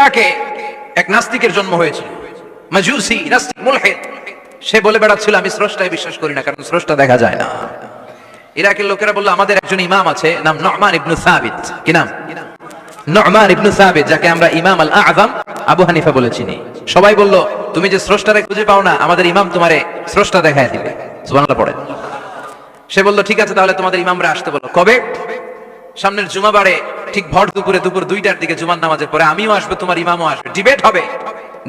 ইরাকে এক নাস্তিকের জন্ম হয়েছিল, মাজুসি নাস্তিক মুলহিদ। সে বলে বেড়াচ্ছিল আমি স্রষ্টায় বিশ্বাস করি না, কারণ স্রষ্টা দেখা যায় না। ইরাকের লোকেরা বলল আমাদের একজন ইমাম আছে, নাম নু'মান ইবনে সাবিত। কি নাম? নু'মান ইবনে সাবিত, যাকে আমরা ইমাম আল আযম আবু হানিফা বলে চিনি। সবাই বলল তুমি যে স্রষ্টারে খুঁজে পাও না, আমাদের ইমাম তোমারে স্রষ্টা দেখায় দিবে। সুবহানাল্লাহ পড়ে। সে বলল ঠিক আছে, তাহলে তোমাদের ইমামরা আসতে বলো। কবে? সামনের জুমাবারে ঠিক ভর দুপুরে, দুপুর 2টার দিকে জুমার নামাজের পরে আমিও আসবো, তোমার ইমামও আসবে, ডিবেট হবে।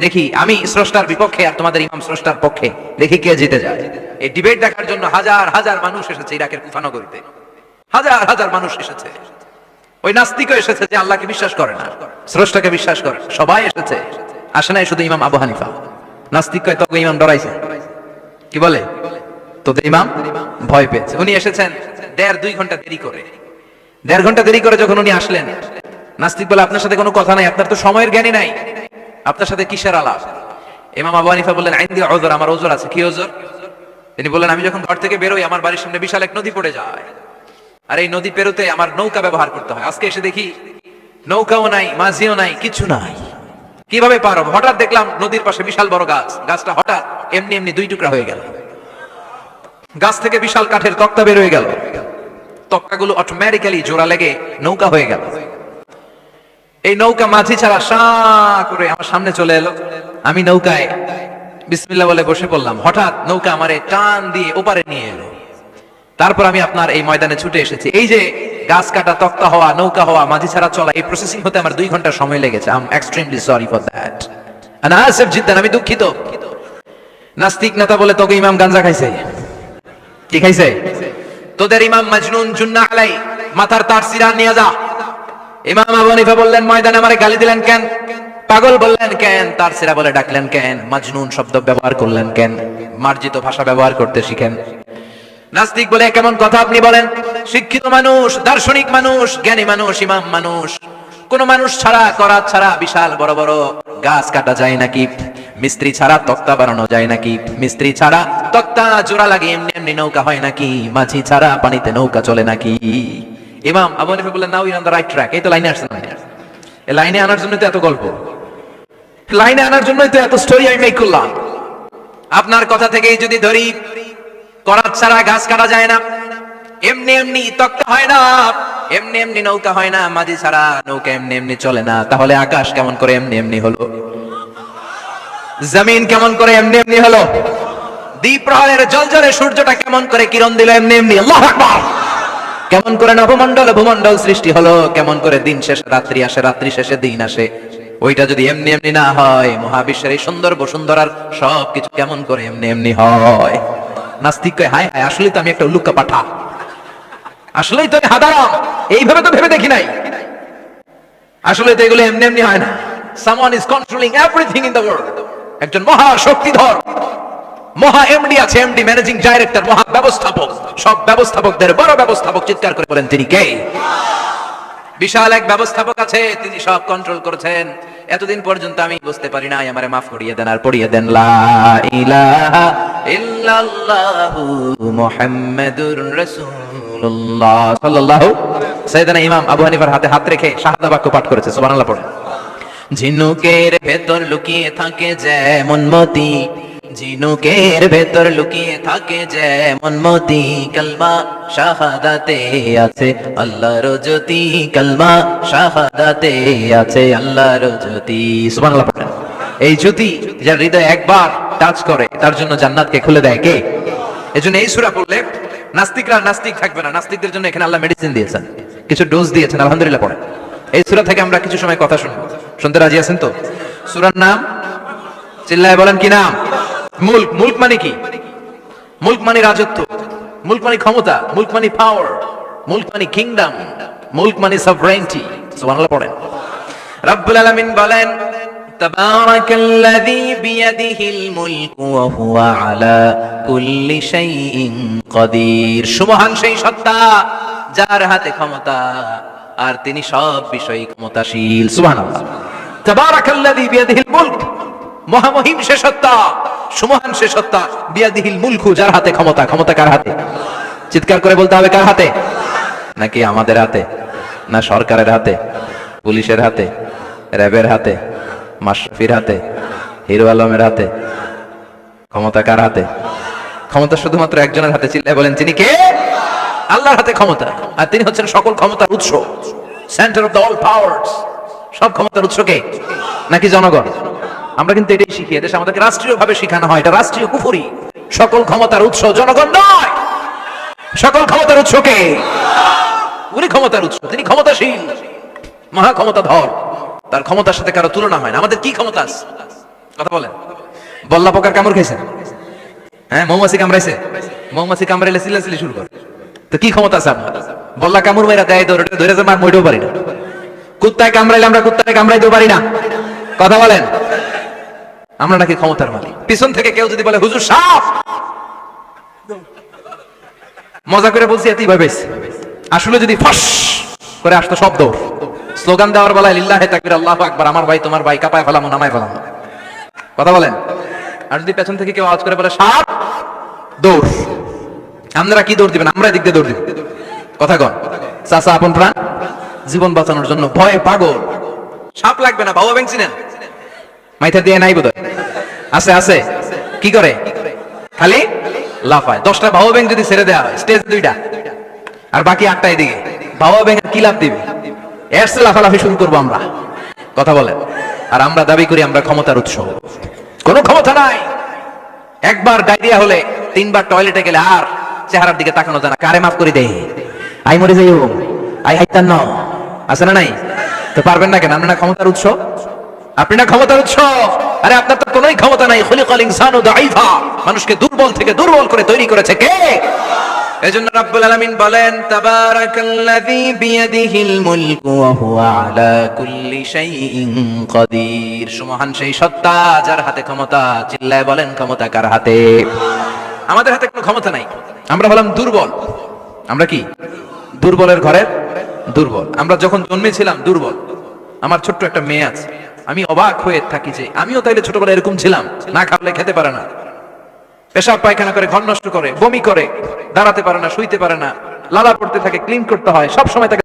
দেখি আমি স্রষ্টার বিপক্ষে আর তোমাদের ইমাম স্রষ্টার পক্ষে, দেখি কে জিতে যায়। এই ডিবেট দেখার জন্য হাজার হাজার মানুষ এসেছে ইরাকের কুফা নগরীতে। হাজার হাজার মানুষ এসেছে। ওই নাস্তিকও এসেছে যে আল্লাহকে বিশ্বাস করে না, স্রষ্টাকে বিশ্বাস করে। সবাই এসেছে, আসে নাই শুধু ইমাম আবু হানিফা। নাস্তিক কয় তোকে ইমাম ডরাইছে। কি বলে? তোদের ইমাম ভয় পেয়েছে। উনি এসেছেন 1.5-2 ঘন্টা দেরি করে। 1.5 ঘন্টা দেরি করে যখন উনি আসলেন, নাস্তিক বলে আপনার সাথে কোনো কথা নাই, আপনার তো সময়ের জ্ঞানই নাই, আপনার সাথে কিসের আলাপ? ইমাম আবু হানিফা বললেন আইন্দি ওযর, আমার ওযর আছে। কি ওযর? তিনি বললেন আমি যখন ঘর থেকে বেরোই আমার বাড়ির সামনে বিশাল এক নদী পড়ে যায়, আর এই নদী পেরোতে আমার নৌকা ব্যবহার করতে হয়। আজকে এসে দেখি নৌকাও নাই, মাঝিও নাই, কিছু নাই। কিভাবে পার হবো? হঠাৎ দেখলাম নদীর পাশে বিশাল বড় গাছ, গাছটা হঠাৎ এমনি এমনি 2 টুকরা হয়ে গেল। গাছ থেকে বিশাল কাঠের তক্তা বের হয়ে গেল। তক্তাগুলো অটোমেটিক্যালি জোড়া লেগে নৌকা হয়ে গেল। এই নৌকা মাঝি ছাড়া সা করে আমার সামনে চলে এলো। আমি নৌকায় বিসমিল্লাহ বলে বসে পড়লাম। হঠাৎ নৌকা আমারে টান দিয়ে ওপারে নিয়ে এলো। তারপর আমি আপনার এই ময়দানে ছুটে এসেছি। এই যে গাছ কাটা, তক্তা হওয়া, নৌকা হওয়া, মাঝি ছাড়া চলা, এই প্রসেসিং হতে আমার 2 ঘন্টা সময় লেগেছে। I am extremely sorry for that. আনা আসিফ জিদ্দান, আমি দুঃখিত। নাস্তিক নেতা বলে তোকে ইমাম গাঞ্জা খাইছে। কি খাইছে? তোদের ইমাম মাজনুন জুন্না আলাই, মাথার তার সিরা নিয়ে যা। ইমাম আবু হানিফা বললেন ময়দানে আমারে গালি দিলেন কেন? পাগল বললেন কেন? তার সিরা বলে ডাকলেন কেন? মাজনুন শব্দ ব্যবহার করলেন কেন? মার্জিত ভাষা ব্যবহার করতে শিখেন। নাস্তিক বলে কেমন কথা আপনি বলেন? শিক্ষিত মানুষ, দার্শনিক মানুষ, জ্ঞানী মানুষ, ইমাম মানুষ, কোন মানুষ ছাড়া, করাত ছাড়া বিশাল বড় বড় গাছ কাটা যায় নাকি? মিস্ত্রি ছাড়া তক্তা বানানো যায় নাকি? মিস্ত্রি ছাড়া তক্তা জোড়া লাগে এমনি এমনি নৌকা হয় নাকি? মাঝি ছাড়া পানিতে নৌকা চলে নাকি? ইমাম আবু হানিফা বললেন now you on the right track. এই তো লাইনে আসছেন। এই লাইনে আনার জন্য তো এত গল্প, লাইনে আনার জন্যই তো এত স্টোরি আমি মেক করলাম। আপনার কথা থেকেই যদি ধরি, করাত ছাড়া গাছ কাটা যায় না, এমনি এমনি তক্তা হয় না, এমনি এমনি নৌকা হয় না, মাঝি ছাড়া নৌকা এমনি এমনি চলে না, তাহলে আকাশ কেমন করে এমনি এমনি হলো? জমিন কেমন করে এমনি এমনি হলো? দ্বীপ প্রহরের জ্বলজ্বলে সূর্যটা কেমন করে কিরণ দিল এমনি এমনি? আল্লাহু আকবার। কেমন করে নবমণ্ডল ভূমণ্ডল সৃষ্টি হলো? কেমন করে দিন শেষে রাত্রি আসে, রাত্রি শেষে দিন আসে? ওইটা যদি এমনি এমনি না হয়, মহাবিশ্বের এই সুন্দর বসুন্ধরার সবকিছু কেমন করে এমনি এমনি হয়? নাস্তিক কয় হায় হায়, আসলেই তো আমি একটা উল্লুকা পাঠা, আসলেই তো আমি হাদারাম, এইভাবে তো ভেবে দেখি নাই। আসলে তো এগুলো এমনি এমনি হয় না। Someone is controlling everything in the world. একজন মহা শক্তিধর মহা এমডি আছে, এমডি ম্যানেজিং ডাইরেক্টর, মহা ব্যবস্থাপক, সব ব্যবস্থাপকদের বড় ব্যবস্থাপক। চিৎকার করে বলেন তিনি কে? বিশাল এক ব্যবস্থাপক আছে, তিনি সব কন্ট্রোল করেছেন। এতদিন পর্যন্ত আমি বুঝতে পারি না, আমারে মাফ করিয়ে দেন আর পড়িয়ে দেন লা ইলাহা ইল্লাল্লাহু মুহাম্মাদুর রাসূলুল্লাহ সাল্লাল্লাহু। সাইয়েদনা ইমাম আবু হানিফার হাতে হাত রেখে শাহাদা বাক্য পাঠ করেছে। সুবহানাল্লাহ পড়েন। ঝিনুকের ভেতর লুকিয়ে থাকে যেমন মতি, ঝিনুকের ভেতর লুকিয়ে থাকে যেমন মতি, কালমা শাহাদাতে আছে আল্লাহর জ্যোতি, কালমা শাহাদাতে আছে আল্লাহর জ্যোতি। সুবহানাল্লাহ পড়েন। এই জ্যোতি যার হৃদয় একবার টাচ করে তার জন্য জান্নাতকে খুলে দেয় কে? এজন্য এই সূরা পড়লে নাস্তিকরা নাস্তিক থাকবে না। নাস্তিকদের জন্য এখানে আল্লাহ মেডিসিন দিয়েছেন, কিছু ডোজ দিয়েছেন। আলহামদুলিল্লাহ পড়েন। এই সূরা থেকে আমরা কিছু সময় কথা শুনবো। শুনতে রাজি আছেন তো? সূরার নাম চিল্লায় বলেন কি নাম? মুলক। মুলক মানে কি? মুলক মানে রাজত্ব, মুলক মানে ক্ষমতা, মুলক মানে পাওয়ার, মুলক মানে কিংডম, মুলক মানে সভরেন্টি। সুবহানাল্লাহ পড়েন। রব্বুল আলামিন বলেন তাবারাকাল্লাযী বিয়াদিহিল মুলকু ওয়া হুয়া আলা কুল্লি শাইইন কাদির। সুবহান সেই সত্তা যার হাতে ক্ষমতা আর তিনি সব বিষয়ে ক্ষমতাশীল। সুবহানাল্লাহ। তাবারাকাল্লাযী বিয়াদিহিল মুলক, মহামহিম সে সত্তা, সুমহান সে সত্তা, বিয়াদিহিল মুলকু যার হাতে ক্ষমতা। ক্ষমতা কার হাতে? চিৎকার করে বলতে হবে কার হাতে? নাকি আমাদের হাতে, না সরকারের হাতে, পুলিশের হাতে, র্যাবের হাতে, মাশরাফির হাতে, হিরো আলমের হাতে, ক্ষমতা কার হাতে? ক্ষমতা শুধুমাত্র একজনের হাতে। চিল্লায় বলেন তিনি কে? আল্লাহর হাতে ক্ষমতা, আর তিনি হচ্ছেন সকল ক্ষমতার উৎস, centre of the all powers. সব ক্ষমতার উৎস কে? নাকি জনগণ? আমরা কিন্তু এটাই শিখি, এদেশে আমাদেরকে রাষ্ট্রীয়ভাবে শেখানো হয়, এটা রাষ্ট্রীয় কুফরি। সকল ক্ষমতার উৎস জনগণ নয়, সকল ক্ষমতার উৎস কে? উনি ক্ষমতার উৎস, তিনি ক্ষমতাশীল, মহা ক্ষমতাধর, তার ক্ষমতার সাথে কারো তুলনা হয় না। আমাদের কি ক্ষমতা আছে? কথা বলেন। বল্লা পোকার কামড় খাইছেন? হ্যাঁ, মৌমাছি কামড়াইছে? মৌমাছি কামড়াইলে চিল্লাচিল্লি শুরু করে, তো কি ক্ষমতা আছে আপনার? বল্লা কামড় মেরা দেয়, ধরে যে মার মইতেও পারি না। কুত্তায় কামড়াইলে আমরা কুত্তায় কামড়াইতেও পারি না। কথা বলেন। আমরা নাকি ক্ষমতার মালিক? পিছন থেকে কেউ যদি বলে হুজুর সাপ, মজা করে বলছি এতই ভাবে, আসলে যদি ফস করে আসতো শব্দ, স্লোগান দেওয়ার বেলায় লিল্লাহে তাকবীর, আল্লাহু আকবার, আমার ভাই তোমার ভাই, কাপায় ফেলামো নামায় ফেলামো। কথা বলেন। আর যদি পেছন থেকে কেউ আওয়াজ করে বলে সাপ, দৌড়। আপনারা কি দৌড় দিবেন? আমরা দিক দিয়ে দৌড় দিব। কথা কন। চাচা আপন প্রাণ জীবন বাঁচানোর জন্য ভয়ে পাগল। সাপ লাগবে না, বাবা ব্যাং চিনেন? মাইথা দিয়ে নাই বোধ আছে, আছে। কি করে? খালি লাফায়। 10টা বাবা ব্যাং যদি ছেড়ে দেওয়া হয়, স্টেজ 2টা আর বাকি 8টা এদিকে, বাবা ব্যাং কি লাভ দিবে? এর চেয়ে লাফালাফি শুরু করবো আমরা। কথা বলেন। আর আমরা দাবি করি আমরা ক্ষমতার উৎস। কোনো ক্ষমতা নাই। একবার ডায়রিয়া হলে 3বার টয়লেটে গেলে আর চেহারার দিকে তাকানো যায় না। কারে মাফ করে দেয়? আই মরে যাইও, আই হাইতান ন আছে না নাই? তো পারবেন না কেন? আপনি না ক্ষমতার উৎস? আপনি না ক্ষমতার উৎস? আরে আপনার তো কোনোই ক্ষমতা নাই। খুলিকাল ইনসানু দাঈফা, মানুষকে দুর্বল থেকে দুর্বল করে তৈরি করেছে কে? এজন্য রাব্বুল আলামিন বলেন, তাবারাকাল্লাযী বিয়াদিহিল মুলকু ওয়া হুয়া আলা কুল্লি শাইইন কাদির। সুমহান সেই সত্তা যার হাতে ক্ষমতা। চিল্লায় বলেন ক্ষমতা কার হাতে? আমাদের হাতে কোনো ক্ষমতা নাই। আমরা হলাম দুর্বল। আমরা কি? দুর্বলের ঘরের দুর্বল। আমরা যখন জন্মেছিলাম দুর্বল। আমার ছোট্ট একটা মেয়ে আছে, আমি অবাক হয়ে থাকি যে আমিও তাইলে ছোটবেলায় এরকম ছিলাম। না খাবলে খেতে পারে না, পেশাব পায়খানা করে, ঘর নষ্ট করে, বমি করে, দাঁড়াতে পারে না, শুইতে পারে না, লালা পড়তে থাকে, ক্লিন করতে হয়, সব সময় তাকে